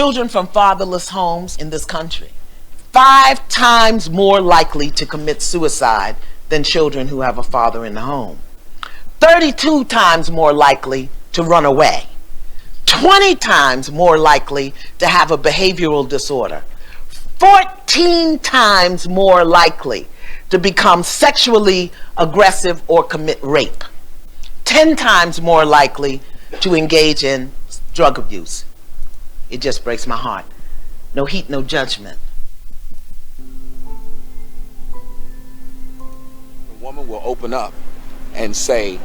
Children from fatherless homes in this country, 5 times more likely to commit suicide than children who have a father in the home. 32 times more likely to run away. 20 times more likely to have a behavioral disorder. 14 times more likely to become sexually aggressive or commit rape. 10 times more likely to engage in drug abuse. It just breaks my heart. No heat, no judgment. A woman will open up and say,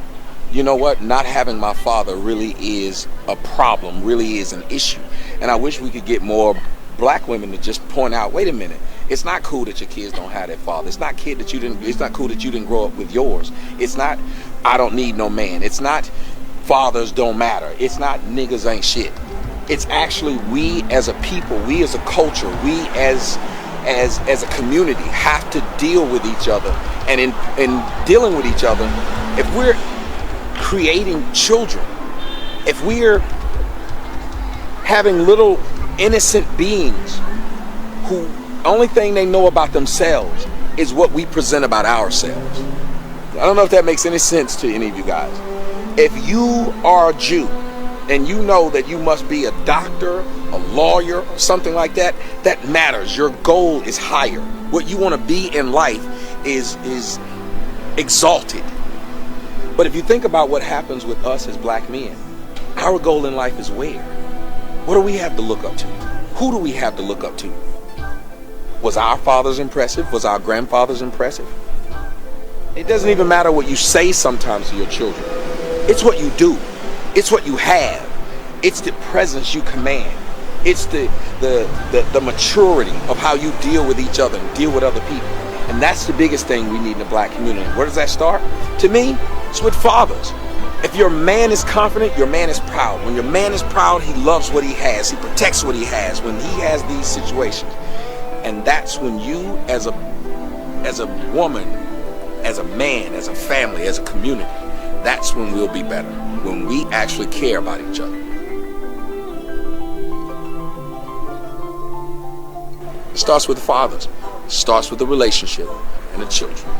you know what, not having my father really is a problem, really is an issue. And I wish we could get more black women to just point out, wait a minute, it's not cool that your kids don't have that father. It's not it's not cool that you didn't grow up with yours. It's not, I don't need no man. It's not, fathers don't matter. It's not, niggas ain't shit. It's actually, we as a people, we as a culture, we as a community have to deal with each other. And in dealing with each other, if we're creating children, if we're having little innocent beings who only thing they know about themselves is what we present about ourselves. I don't know if that makes any sense to any of you guys. If you are a Jew and you know that you must be a doctor, a lawyer, or something like that, that matters. Your goal is higher. What you want to be in life is exalted. But if you think about what happens with us as black men, our goal in life is where? What do we have to look up to? Who do we have to look up to? Was our fathers impressive? Was our grandfathers impressive? It doesn't even matter what you say sometimes to your children. It's what you do. It's what you have. It's the presence you command. It's the maturity of how you deal with each other and deal with other people. And that's the biggest thing we need in the black community. Where does that start? To me, it's with fathers. If your man is confident, your man is proud. When your man is proud, he loves what he has. He protects what he has when he has these situations. And that's when you, as a woman, as a man, as a family, as a community, that's when we'll be better. When we actually care about each other. It starts with the fathers. It starts with the relationship and the children.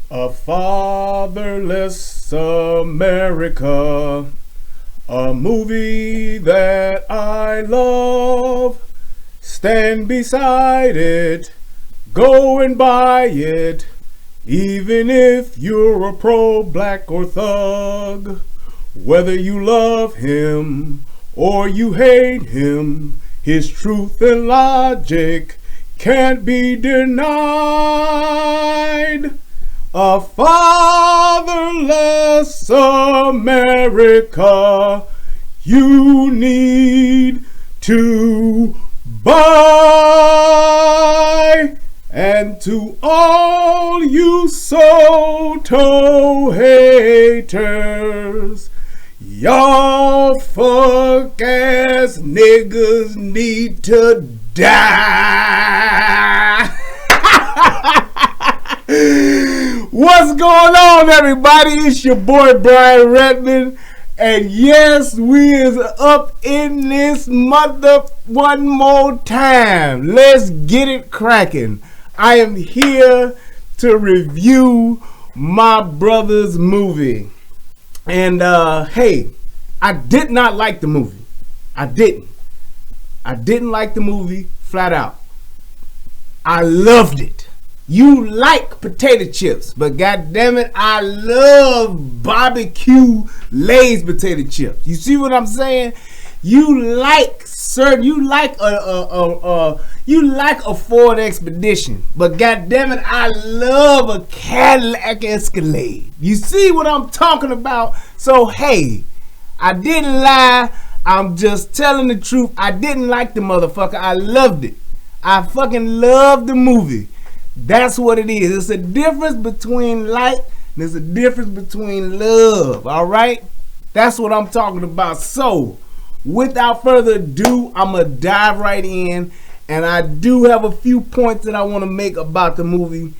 A Fatherless America, a movie that I love. Stand beside it, go and buy it, even if you're a pro-black or thug. Whether you love him or you hate him, his truth and logic can't be denied. A fatherless America you need to buy. And to all you Soto haters, y'all fuck ass niggas need to die. What's going on, everybody? It's your boy Brian Redmond, and yes, we is up in this mother one more time. Let's get it cracking. I am here to review my brother's movie, and hey, I did not like the movie. I didn't like the movie flat out. I loved it. You like potato chips, but goddamn it, I love barbecue Lay's potato chips. You see what I'm saying? You like Sir, you like a Ford Expedition, but goddamn it, I love a Cadillac Escalade. You see what I'm talking about? So hey, I didn't lie. I'm just telling the truth. I didn't like the motherfucker. I loved it. I fucking loved the movie. That's what it is. It's a difference between like, there's a difference between love. All right, that's what I'm talking about. So without further ado, I'm going to dive right in. And I do have a few points that I want to make about the movie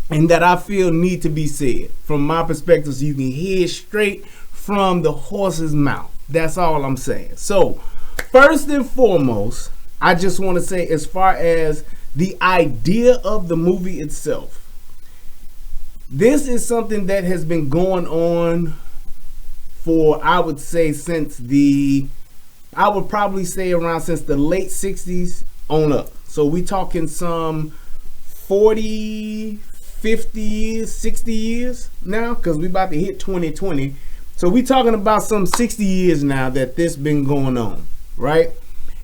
and that I feel need to be said from my perspective, so you can hear straight from the horse's mouth. That's all I'm saying. So first and foremost, I just want to say, as far as the idea of the movie itself, this is something that has been going on for, I would say, since I would probably say around since the late 60s on up. So we talking some 40, 50 years, 60 years now, because we about to hit 2020. So we talking about some 60 years now that this been going on, right?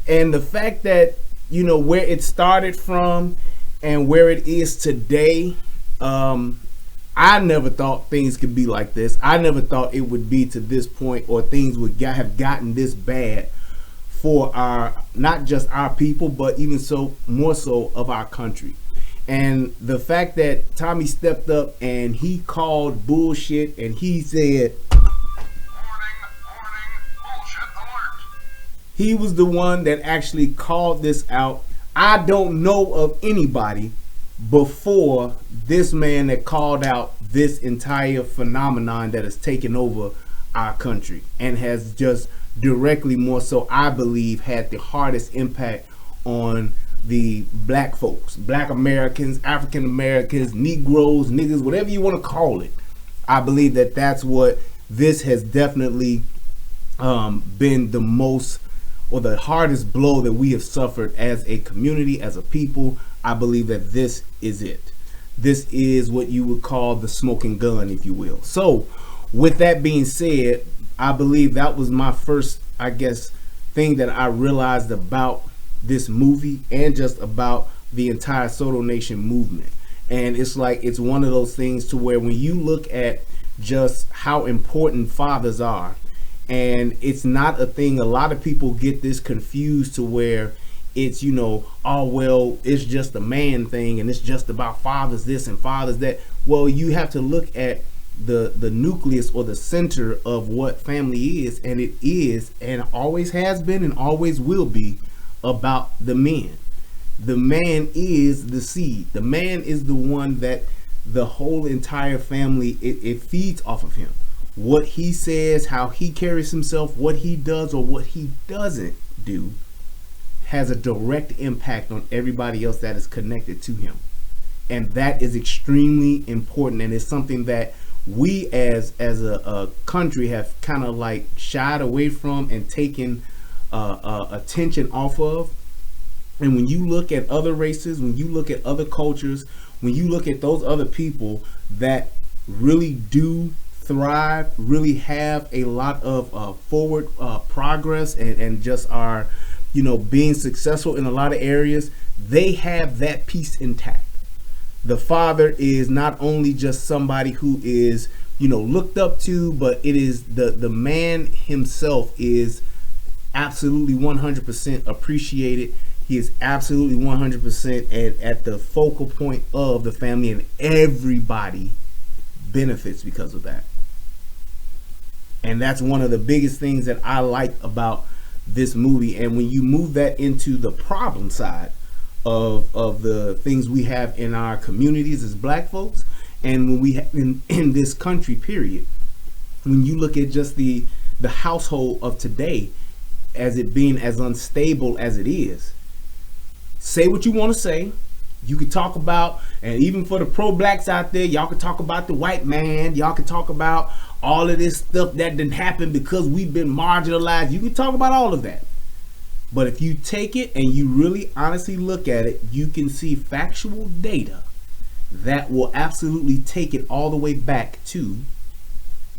And the fact that, you know, where it started from and where it is today, I never thought things could be like this. I never thought it would be to this point, or things would have gotten this bad for our, not just our people, but even so, more so of our country. And the fact that Tommy stepped up and he called bullshit, and he said, bullshit alert. He was the one that actually called this out. I don't know of anybody before this man that called out this entire phenomenon that has taken over our country and has just directly, more so, I believe, had the hardest impact on the black folks, black Americans, African Americans, Negroes, niggas, whatever you want to call it. I believe that that's what this has definitely been the most, or the hardest blow that we have suffered as a community, as a people. I believe that this is it. This is what you would call the smoking gun, if you will. So with that being said, I believe that was my first, I guess, thing that I realized about this movie and just about the entire Soto Nation movement. And it's like, it's one of those things to where when you look at just how important fathers are, and it's not a thing, a lot of people get this confused to where it's, you know, oh, well, it's just a man thing and it's just about fathers this and fathers that. Well, you have to look at the nucleus or the center of what family is, and it is, and always has been and always will be, about the men. The man is the seed. The man is the one that the whole entire family, it feeds off of him. What he says, how he carries himself, what he does or what he doesn't do has a direct impact on everybody else that is connected to him. And that is extremely important, and it's something that we as a country have kind of like shied away from and taken attention off of. And when you look at other races, when you look at other cultures, when you look at those other people that really do thrive, really have a lot of forward progress and just are, you know, being successful in a lot of areas, they have that piece intact. The father is not only just somebody who is, you know, looked up to, but it is the man himself is absolutely 100% appreciated. He is absolutely 100% at the focal point of the family, and everybody benefits because of that. And that's one of the biggest things that I like about this movie. And when you move that into the problem side of the things we have in our communities as black folks, and when we have in this country period, when you look at just the household of today as it being as unstable as it is, say what you want to say. You could talk about, and even for the pro-blacks out there, y'all could talk about the white man, y'all could talk about all of this stuff that didn't happen because we've been marginalized. You can talk about all of that. But if you take it and you really honestly look at it, you can see factual data that will absolutely take it all the way back to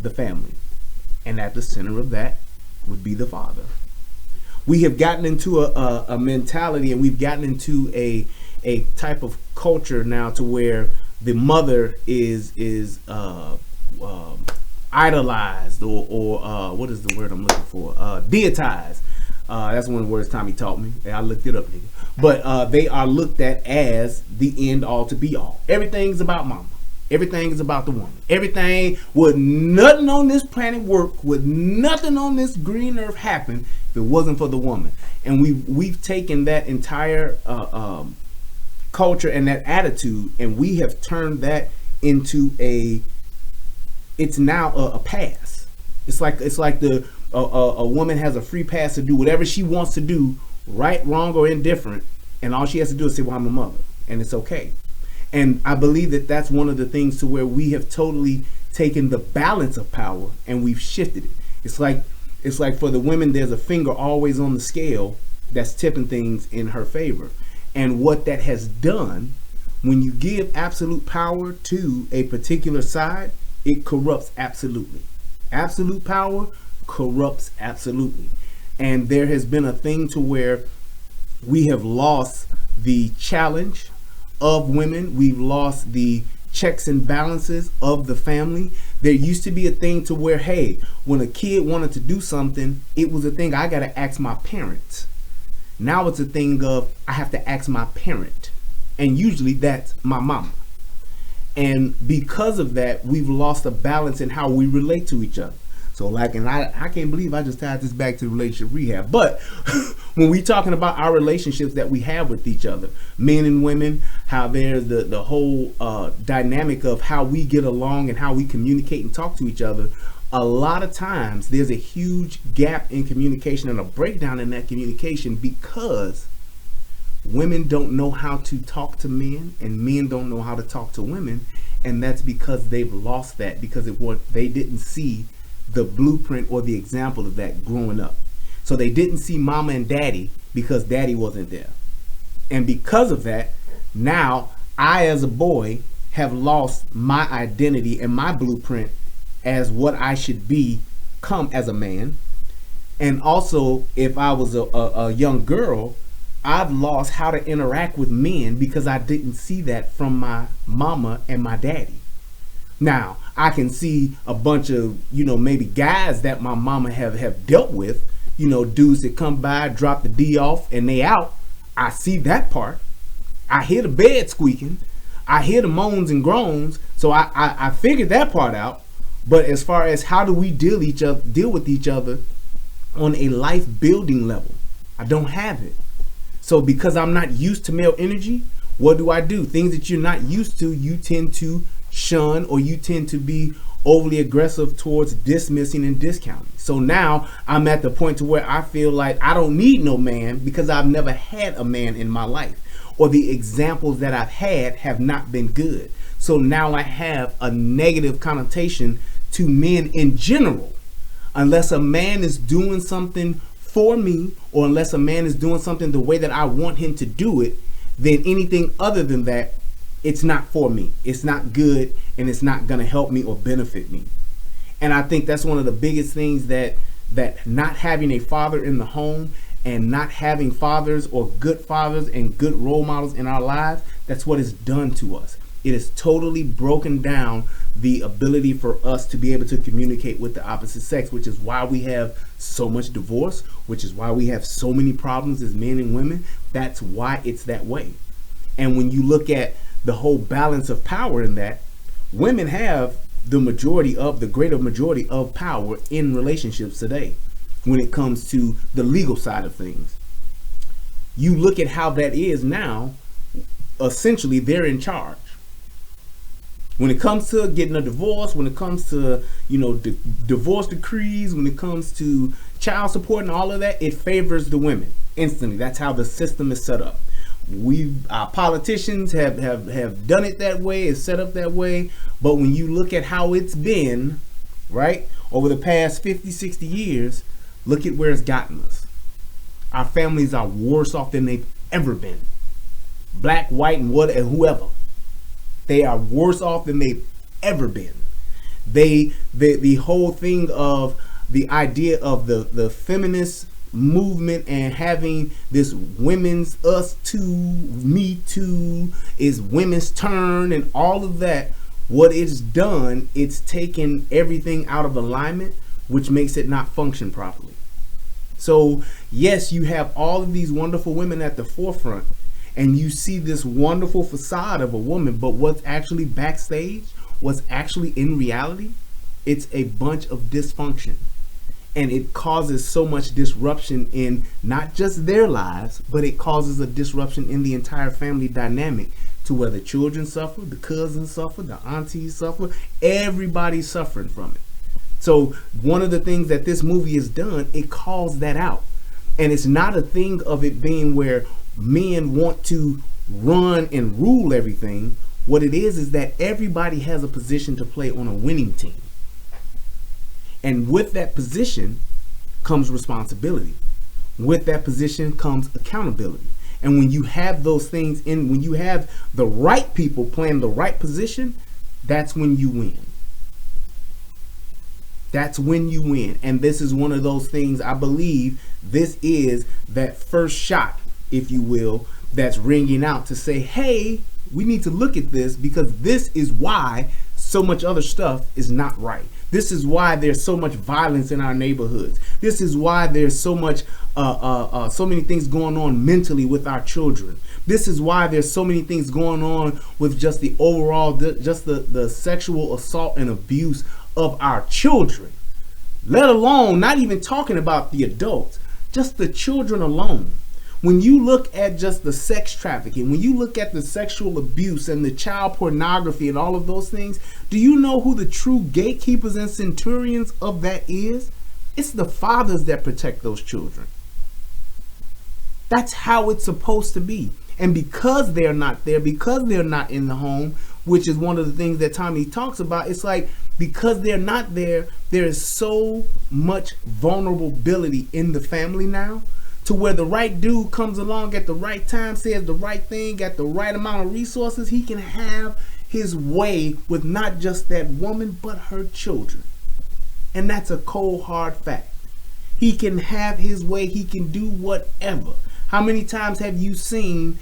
the family. And at the center of that would be the father. We have gotten into a mentality, and we've gotten into a type of culture now to where the mother is idolized, or what is the word I'm looking for? Deitized. That's one of the words Tommy taught me. I looked it up, nigga. But they are looked at as the end all to be all. Everything's about mama. Everything is about the woman. Everything, would nothing on this planet work, would nothing on this green earth happen if it wasn't for the woman. And we've taken that entire culture and that attitude, and we have turned that into it's now a pass. It's like a woman has a free pass to do whatever she wants to do, right, wrong, or indifferent, and all she has to do is say, well, I'm a mother, and it's okay. And I believe that that's one of the things to where we have totally taken the balance of power and we've shifted it. It's like for the women, there's a finger always on the scale that's tipping things in her favor. And what that has done, when you give absolute power to a particular side, it corrupts absolutely. Absolute power corrupts absolutely. And there has been a thing to where we have lost the challenge of women. We've lost the checks and balances of the family. There used to be a thing to where, hey, when a kid wanted to do something, it was a thing I got to ask my parents. Now it's a thing of I have to ask my parent, and usually that's my mama. And because of that, we've lost a balance in how we relate to each other. So and I can't believe I just tied this back to relationship rehab. But when we talking about our relationships that we have with each other, men and women, how there's the whole dynamic of how we get along and how we communicate and talk to each other, a lot of times there's a huge gap in communication and a breakdown in that communication because women don't know how to talk to men and men don't know how to talk to women. And that's because they've lost that, because they didn't see the blueprint or the example of that growing up. So they didn't see mama and daddy because daddy wasn't there. And because of that, now I as a boy have lost my identity and my blueprint as what I should become as a man. And also, if I was a young girl, I've lost how to interact with men because I didn't see that from my mama and my daddy. Now, I can see a bunch of, maybe guys that my mama have dealt with, dudes that come by, drop the D off, and they out. I see that part. I hear the bed squeaking. I hear the moans and groans. So I figured that part out. But as far as how do we deal with each other on a life building level, I don't have it. So because I'm not used to male energy, what do? Things that you're not used to, you tend to shun, or you tend to be overly aggressive towards dismissing and discounting. So now I'm at the point to where I feel like I don't need no man because I've never had a man in my life, or the examples that I've had have not been good. So now I have a negative connotation to men in general. Unless a man is doing something for me, or unless a man is doing something the way that I want him to do it, then anything other than that, it's not for me. It's not good, and it's not going to help me or benefit me. And I think that's one of the biggest things that not having a father in the home and not having fathers or good fathers and good role models in our lives, that's what it's done to us. It has totally broken down the ability for us to be able to communicate with the opposite sex, which is why we have so much divorce, which is why we have so many problems as men and women. That's why it's that way. And when you look at the whole balance of power in that, women have the greater majority of power in relationships today when it comes to the legal side of things. You look at how that is now, essentially they're in charge. When it comes to getting a divorce, when it comes to, divorce decrees, when it comes to child support and all of that, it favors the women instantly. That's how the system is set up. Our politicians have done it that way, it's set up that way. But when you look at how it's been, right, over the past 50, 60 years, look at where it's gotten us. Our families are worse off than they've ever been. Black, white, and whoever. They are worse off than they've ever been. The whole thing of the idea of the feminist movement and having this women's us too, me too, is women's turn and all of that, what it's done, it's taken everything out of alignment, which makes it not function properly. So yes, you have all of these wonderful women at the forefront, and you see this wonderful facade of a woman, but what's actually backstage, what's actually in reality, it's a bunch of dysfunction. And it causes so much disruption in not just their lives, but it causes a disruption in the entire family dynamic, to where the children suffer, the cousins suffer, the aunties suffer, everybody's suffering from it. So one of the things that this movie has done, it calls that out. And it's not a thing of it being where men want to run and rule everything. What it is that everybody has a position to play on a winning team. And with that position comes responsibility. With that position comes accountability. And when you have those things when you have the right people playing the right position, that's when you win. That's when you win. And this is one of those things, I believe this is that first shot, if you will, that's ringing out to say, hey, we need to look at this, because this is why so much other stuff is not right. This is why there's so much violence in our neighborhoods. This is why there's so much, so many things going on mentally with our children. This is why there's so many things going on with just the overall, the sexual assault and abuse of our children. Let alone, not even talking about the adults, just the children alone. When you look at just the sex trafficking, when you look at the sexual abuse and the child pornography and all of those things, do you know who the true gatekeepers and centurions of that is? It's the fathers that protect those children. That's how it's supposed to be. And because they're not there, because they're not in the home, which is one of the things that Tommy talks about, it's like, because they're not there, there is so much vulnerability in the family now, to where the right dude comes along at the right time, says the right thing, got the right amount of resources, he can have his way with not just that woman, but her children. And that's a cold, hard fact. He can have his way, he can do whatever. How many times have you seen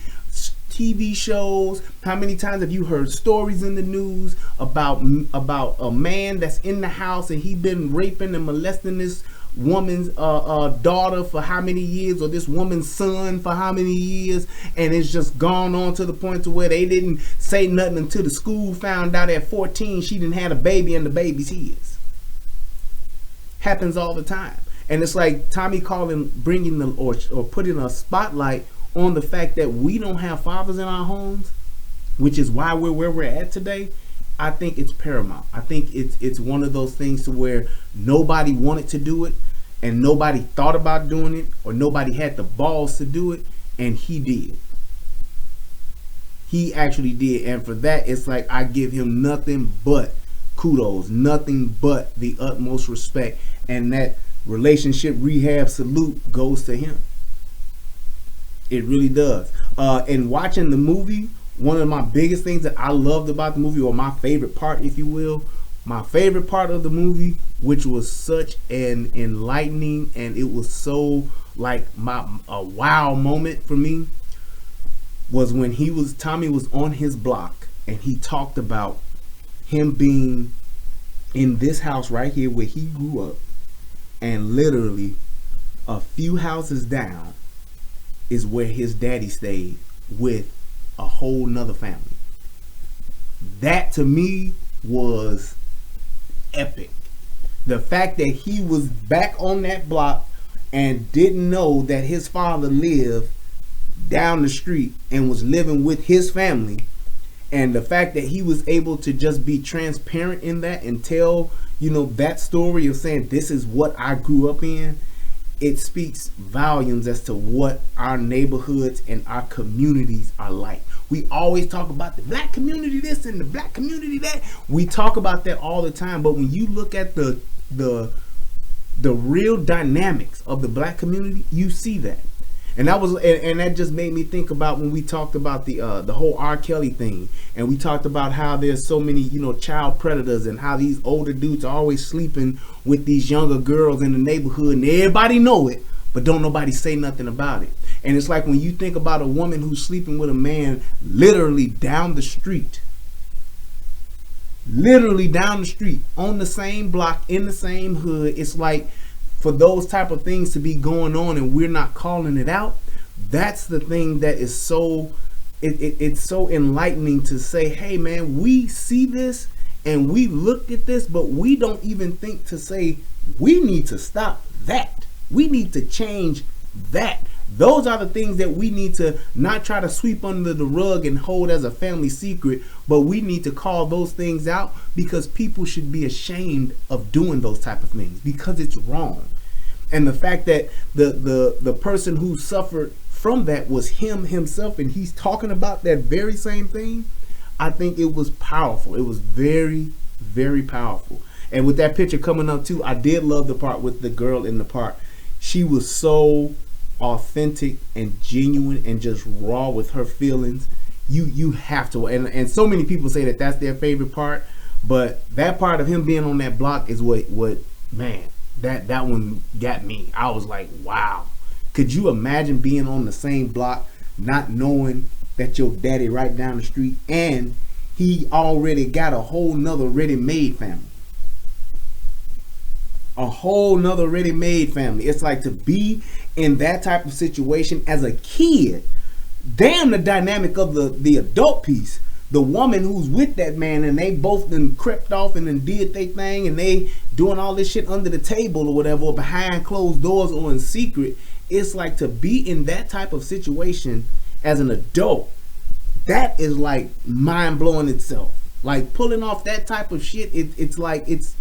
TV shows? How many times have you heard stories in the news about a man that's in the house and he been raping and molesting this woman's daughter for how many years, or this woman's son for how many years, and it's just gone on to the point to where they didn't say nothing until the school found out at 14 she didn't have a baby and the baby's his. Happens all the time. And it's like Tommy bringing or putting a spotlight on the fact that we don't have fathers in our homes, which is why we're where we're at today. I think it's paramount. I think it's one of those things to where nobody wanted to do it, and nobody thought about doing it, or nobody had the balls to do it, and he did. He actually did, and for that, it's like I give him nothing but kudos, nothing but the utmost respect, and that relationship rehab salute goes to him. It really does. And watching the movie, one of my biggest things that I loved about the movie, or my favorite part, if you will, my favorite part of the movie, which was such an enlightening, and it was so like a wow moment for me, was when Tommy was on his block, and he talked about him being in this house right here where he grew up, and literally a few houses down is where his daddy stayed with a whole nother family. That to me was epic. The fact that he was back on that block and didn't know that his father lived down the street and was living with his family, and the fact that he was able to just be transparent in that and tell, that story of saying, this is what I grew up in, it speaks volumes as to what our neighborhoods and our communities are like. We always talk about the black community this and the black community that. We talk about that all the time, but when you look at the real dynamics of the black community, you see that. And that just made me think about when we talked about the whole R. Kelly thing, and we talked about how there's so many child predators, and how these older dudes are always sleeping with these younger girls in the neighborhood, and everybody know it, but don't nobody say nothing about it. And it's like when you think about a woman who's sleeping with a man literally down the street, on the same block, in the same hood. It's like, for those type of things to be going on and we're not calling it out, that's the thing that is so, it's so enlightening to say, hey man, we see this and we looked at this, but we don't even think to say, we need to stop that. We need to change that. Those are the things that we need to not try to sweep under the rug and hold as a family secret, but we need to call those things out, because people should be ashamed of doing those type of things because it's wrong. And the fact that the person who suffered from that was himself, and he's talking about that very same thing, I think it was powerful. It was very, very powerful. And with that picture coming up too, I did love the part with the girl in the park. She was so authentic and genuine and just raw with her feelings. You have to, and so many people say that that's their favorite part, but that part of him being on that block is what man, that one got me. I was like, wow. Could you imagine being on the same block, not knowing that your daddy right down the street, and he already got a whole nother ready-made family? A whole nother ready-made family. It's like to be in that type of situation as a kid. Damn, the dynamic of the adult piece. The woman who's with that man, and they both then crept off and then did their thing, and they doing all this shit under the table or whatever, or behind closed doors or in secret. It's like to be in that type of situation as an adult. That is like mind blowing itself. Like pulling off that type of shit. It's like it's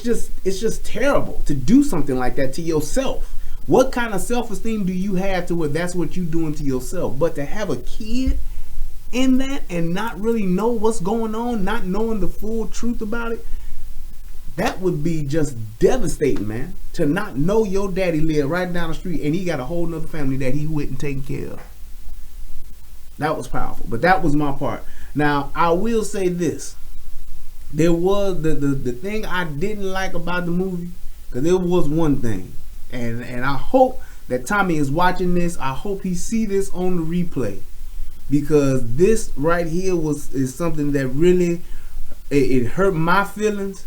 just terrible to do something like that to yourself. What kind of self-esteem do you have to where that's what you're doing to yourself? But to have a kid in that and not really know what's going on, not knowing the full truth about it, that would be just devastating, man. To not know your daddy lived right down the street and he got a whole nother family that he went and taken care of. That was powerful. But that was my part. Now, I will say this. There was the thing I didn't like about the movie, because there was one thing. And I hope that Tommy is watching this. I hope he see this on the replay, because this right here is something that really it hurt my feelings,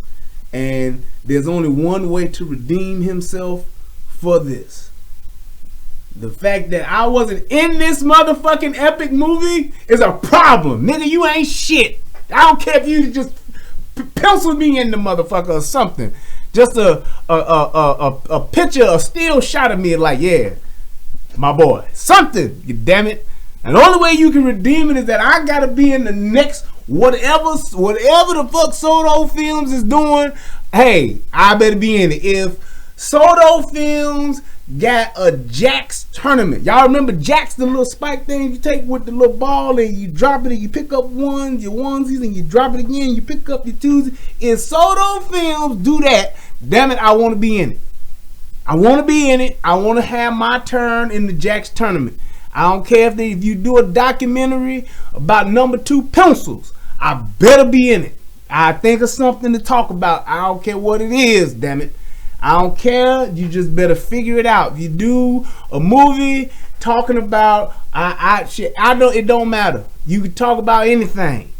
and there's only one way to redeem himself for this. The fact that I wasn't in this motherfucking epic movie is a problem. Nigga, you ain't shit. I don't care if you just pencil me in the motherfucker or something. Just a picture, a still shot of me, like, yeah, my boy, something, you damn it. And the only way you can redeem it is that I gotta be in the next whatever the fuck Soto Films is doing. Hey, I better be in it. If Soto Films got a Jax tournament, y'all remember Jax, the little spike thing you take with the little ball and you drop it and you pick up your onesies and you drop it again, you pick up your twosies. If Soto Films do that, damn it, I want to be in it. I want to be in it. I want to have my turn in the Jax tournament. I don't care if you do a documentary about number 2 pencils, I better be in it. I think of something to talk about. I don't care what it is, damn it. I don't care. You just better figure it out. If you do a movie talking about shit, I know it don't matter. You can talk about anything.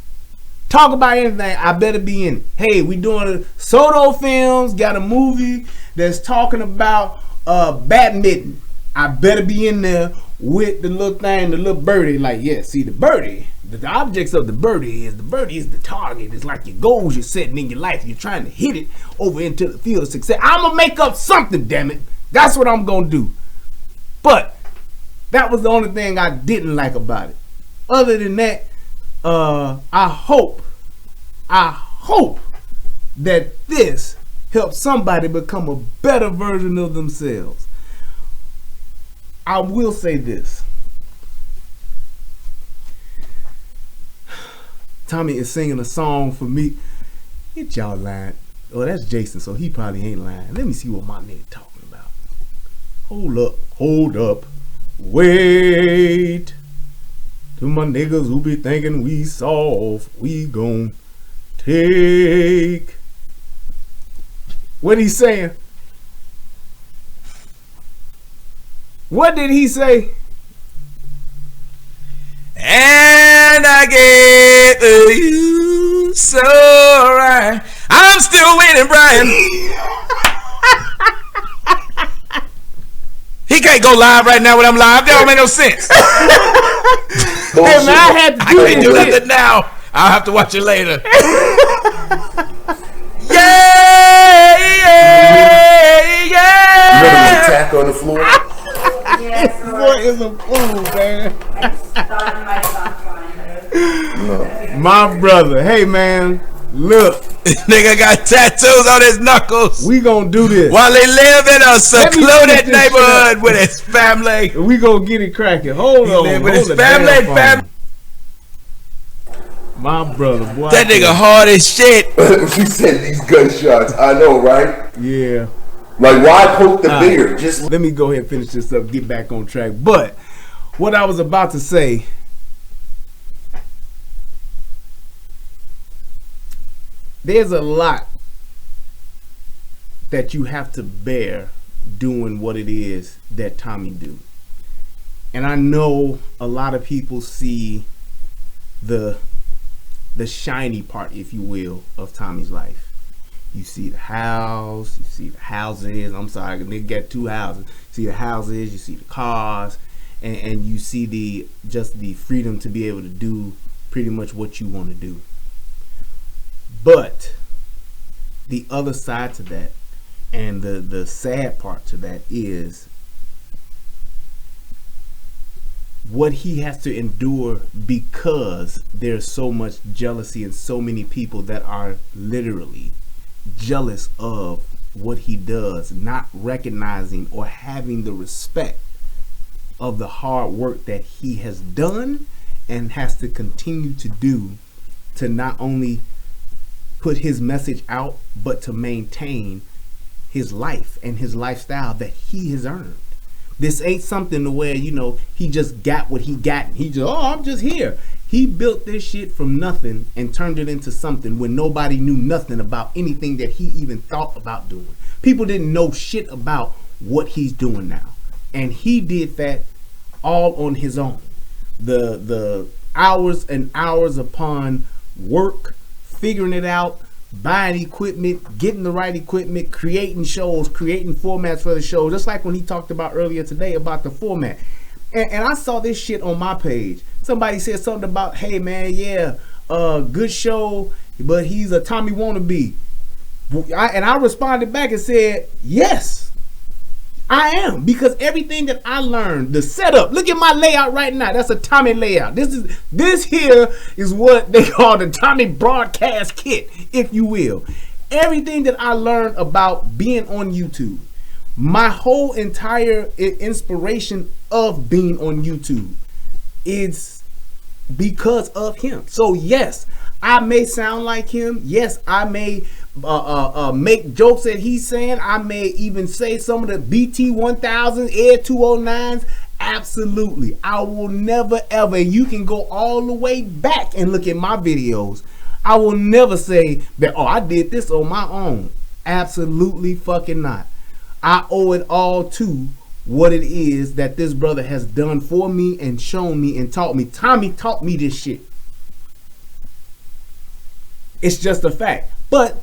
Talk about anything. I better be in it. Hey, we doing Soto Films got a movie that's talking about badminton. I better be in there with the little thing, the little birdie. Like, yeah, see the birdie. The objects of the birdie is the target. It's like your goals you're setting in your life. You're trying to hit it over into the field of success. I'm gonna make up something, damn it. That's what I'm gonna do. But that was the only thing I didn't like about it. Other than that, I hope that this helps somebody become a better version of themselves. I will say this. Tommy is singing a song for me. Get y'all lying. Oh, that's Jason, so he probably ain't lying. Let me see what my nigga talking about. Hold up, wait. To my niggas who be thinking we soft, we gon' take. What he saying? What did he say? And I gave you so right. I'm still waiting, Brian. He can't go live right now when I'm live. That don't make no sense. Hey, man, I had to do I can't do nothing now. I'll have to watch it later. Yeah, yeah. You ready to attack on the floor? This boy is a fool, man. My brother. Hey, man. Look. Nigga got tattoos on his knuckles. We gonna do this. While he live in a secluded neighborhood with his family. We gonna get it cracking. Hold He on. live with Hold his the damn family. My brother, boy. That nigga hard as shit. You said these gunshots. I know, right? Yeah. Like, why poke the bear? Just Let me go ahead and finish this up, get back on track. But what I was about to say, there's a lot that you have to bear doing what it is that Tommy do. And I know a lot of people see the shiny part, if you will, of Tommy's life. You see the house, you see the houses. I'm sorry, they got 2 houses. You see the houses, you see the cars, and you see the freedom to be able to do pretty much what you want to do. But the other side to that, and the sad part to that, is what he has to endure because there's so much jealousy and so many people that are literally jealous of what he does, not recognizing or having the respect of the hard work that he has done and has to continue to do to not only put his message out, but to maintain his life and his lifestyle that he has earned. This ain't something to where, you know, he just got what he got. He just, I'm just here. He built this shit from nothing and turned it into something when nobody knew nothing about anything that he even thought about doing. People didn't know shit about what he's doing now. And he did that all on his own. The hours and hours upon work, figuring it out, buying equipment, getting the right equipment, creating shows, creating formats for the show. Just like when he talked about earlier today about the format. And I saw this shit on my page. Somebody said something about, hey man, yeah, good show, but he's a Tommy wannabe. And I responded back and said, yes, I am. Because everything that I learned, the setup, look at my layout right now. That's a Tommy layout. This here is what they call the Tommy broadcast kit, if you will. Everything that I learned about being on YouTube, my whole entire inspiration of being on YouTube is because of him. So yes, I may sound like him. Yes, I may make jokes that he's saying. I may even say some of the BT 1000s, Air 209s. Absolutely. I will never ever, you can go all the way back and look at my videos. I will never say that, oh, I did this on my own. Absolutely fucking not. I owe it all to what it is that this brother has done for me and shown me and taught me. Tommy taught me this shit. It's just a fact. But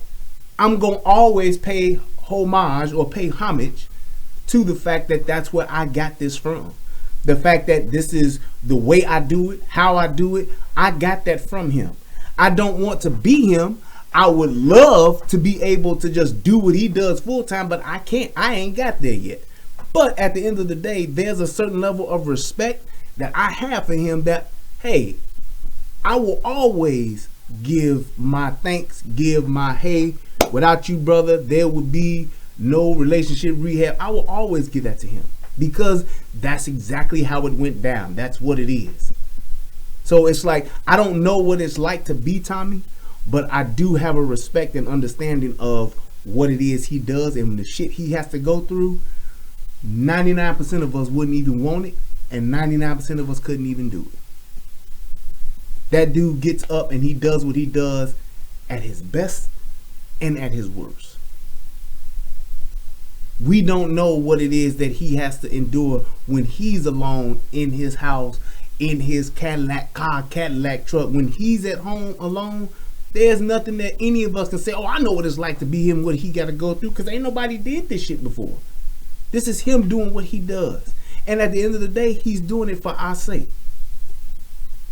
I'm going to always pay homage or pay homage to the fact that that's where I got this from. The fact that this is the way I do it, how I do it, I got that from him. I don't want to be him. I would love to be able to just do what he does full time, but I can't. I ain't got there yet. But at the end of the day, there's a certain level of respect that I have for him that, hey, I will always give my thanks, give my, hey, without you, brother, there would be no relationship rehab. I will always give that to him because that's exactly how it went down. That's what it is. So it's like, I don't know what it's like to be Tommy, but I do have a respect and understanding of what it is he does and the shit he has to go through. 99% of us wouldn't even want it, and 99% of us couldn't even do it. That dude gets up and he does what he does at his best and at his worst. We don't know what it is that he has to endure when he's alone in his house, in his Cadillac car, Cadillac truck. When he's at home alone, there's nothing that any of us can say, oh, I know what it's like to be him, what he got to go through, because ain't nobody did this shit before. This is him doing what he does. And at the end of the day, he's doing it for our sake.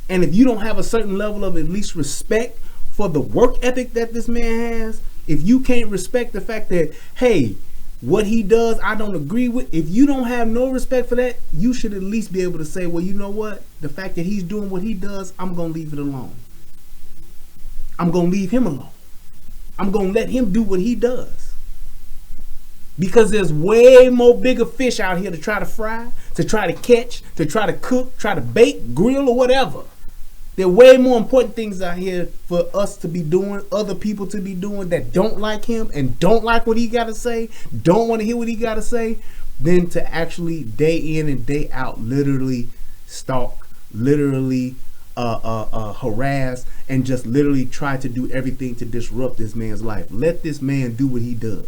And if you don't have a certain level of at least respect for the work ethic that this man has, if you can't respect the fact that, hey, what he does, I don't agree with. If you don't have no respect for that, you should at least be able to say, well, you know what? The fact that he's doing what he does, I'm going to leave it alone. I'm going to leave him alone. I'm going to let him do what he does. Because there's way more bigger fish out here to try to fry, to try to catch, to try to cook, try to bake, grill, or whatever. There are way more important things out here for us to be doing, other people to be doing that don't like him and don't like what he got to say, don't want to hear what he got to say, than to actually day in and day out literally stalk, literally harass, and just literally try to do everything to disrupt this man's life. Let this man do what he does.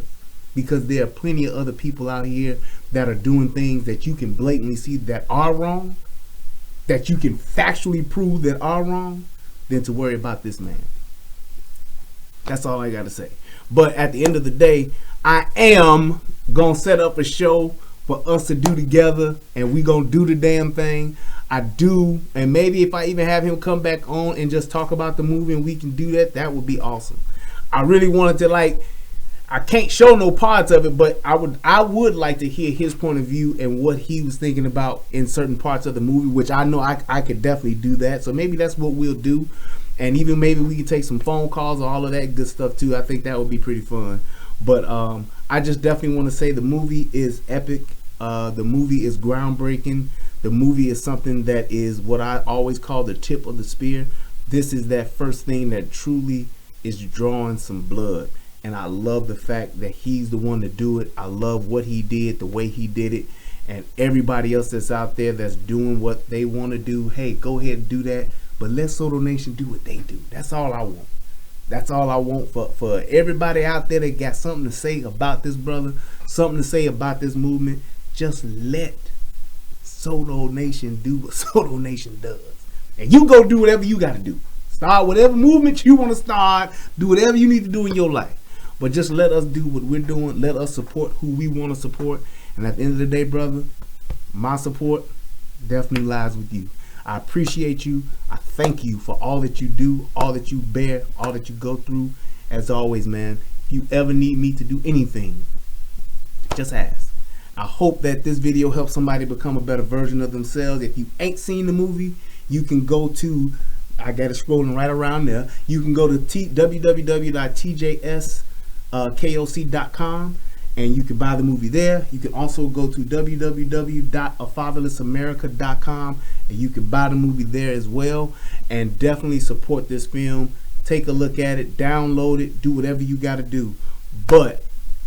Because there are plenty of other people out here that are doing things that you can blatantly see that are wrong, that you can factually prove that are wrong, than to worry about this man. That's all I got to say. But at the end of the day, I am going to set up a show for us to do together, and we going to do the damn thing. I do, and maybe if I even have him come back on and just talk about the movie and we can do that, that would be awesome. I really wanted to, I can't show no parts of it, but I would like to hear his point of view and what he was thinking about in certain parts of the movie, which I know I could definitely do that. So maybe that's what we'll do. And even maybe we could take some phone calls or all of that good stuff too. I think that would be pretty fun. But I just definitely want to say the movie is epic. The movie is groundbreaking. The movie is something that is what I always call the tip of the spear. This is that first thing that truly is drawing some blood. And I love the fact that he's the one to do it. I love what he did, the way he did it. And everybody else that's out there that's doing what they want to do, hey, go ahead and do that. But let Soto Nation do what they do. That's all I want. That's all I want for everybody out there that got something to say about this brother, something to say about this movement. Just let Soto Nation do what Soto Nation does. And you go do whatever you got to do. Start whatever movement you want to start. Do whatever you need to do in your life. But just let us do what we're doing. Let us support who we want to support. And at the end of the day, brother, my support definitely lies with you. I appreciate you. I thank you for all that you do, all that you bear, all that you go through. As always, man, if you ever need me to do anything, just ask. I hope that this video helps somebody become a better version of themselves. If you ain't seen the movie, you can go to, I got it scrolling right around there. You can go to www.tjskoc.com and you can buy the movie there. You can also go to www.fatherlessamerica.com and you can buy the movie there as well. And definitely support this film. Take a look at it, download it, do whatever you got to do. But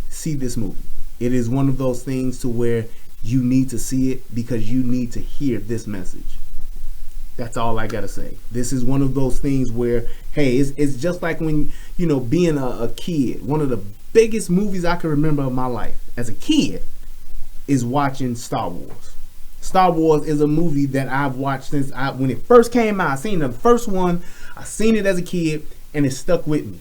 see this movie. It is one of those things to where you need to see it because you need to hear this message. That's all I gotta say. This is one of those things where, hey, it's just like when, you know, being a kid. One of the biggest movies I can remember of my life as a kid is watching Star Wars. Star Wars is a movie that I've watched since when it first came out. I seen the first one. I seen it as a kid, and it stuck with me.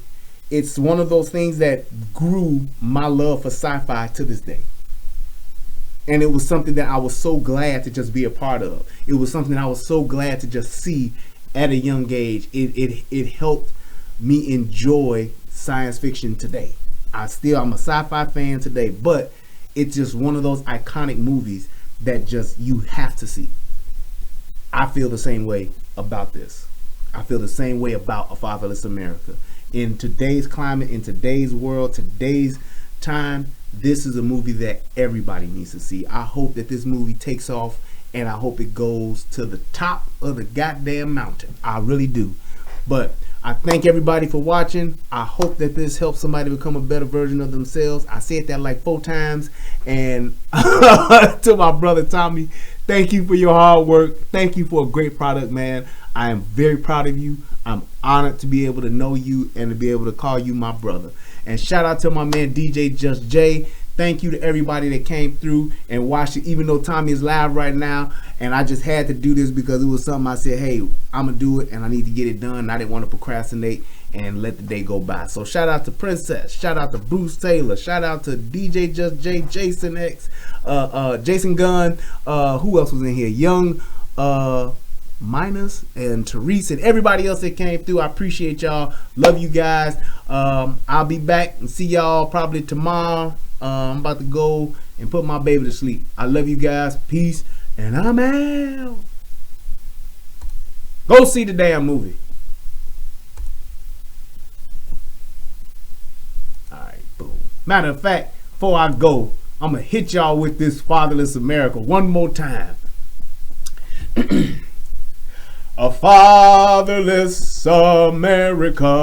It's one of those things that grew my love for sci-fi to this day. And it was something that I was so glad to just be a part of. It was something I was so glad to just see at a young age. It helped me enjoy science fiction today. I'm a sci-fi fan today, but it's just one of those iconic movies that just you have to see. I feel the same way about this. I feel the same way about A Fatherless America. In today's climate, in today's world, today's time, this is a movie that everybody needs to see. I hope that this movie takes off and I hope it goes to the top of the goddamn mountain. I really do. But I thank everybody for watching. I hope that this helps somebody become a better version of themselves. I said that like 4 times. And to my brother Tommy, thank you for your hard work. Thank you for a great product, man. I am very proud of you. I'm honored to be able to know you and to be able to call you my brother. And shout out to my man DJ Just J. Thank you to everybody that came through and watched it, even though Tommy is live right now. And I just had to do this because it was something I said, hey, I'm going to do it and I need to get it done. And I didn't want to procrastinate and let the day go by. So shout out to Princess. Shout out to Bruce Taylor. Shout out to DJ Just J, Jason X, Jason Gunn. Who else was in here? Young Minus and Therese and everybody else that came through. I appreciate y'all. Love you guys. I'll be back and see y'all probably tomorrow. I'm about to go and put my baby to sleep. I love you guys. Peace. And I'm out. Go see the damn movie. Alright, boom. Matter of fact, before I go, I'm going to hit y'all with this Fatherless America one more time. A fatherless America,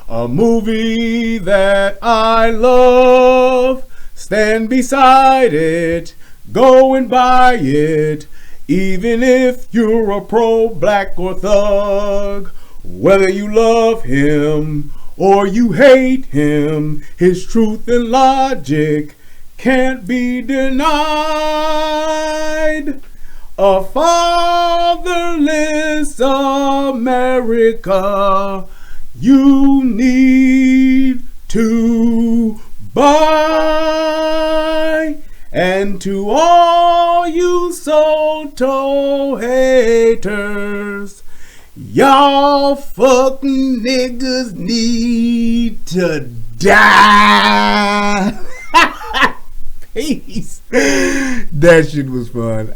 a movie that I love. Stand beside it, go and buy it, even if you're a pro-black or thug. Whether you love him or you hate him, his truth and logic can't be denied. A fatherless America you need to buy. And to all you Soto haters, y'all fucking niggas need to die. Peace. That shit was fun.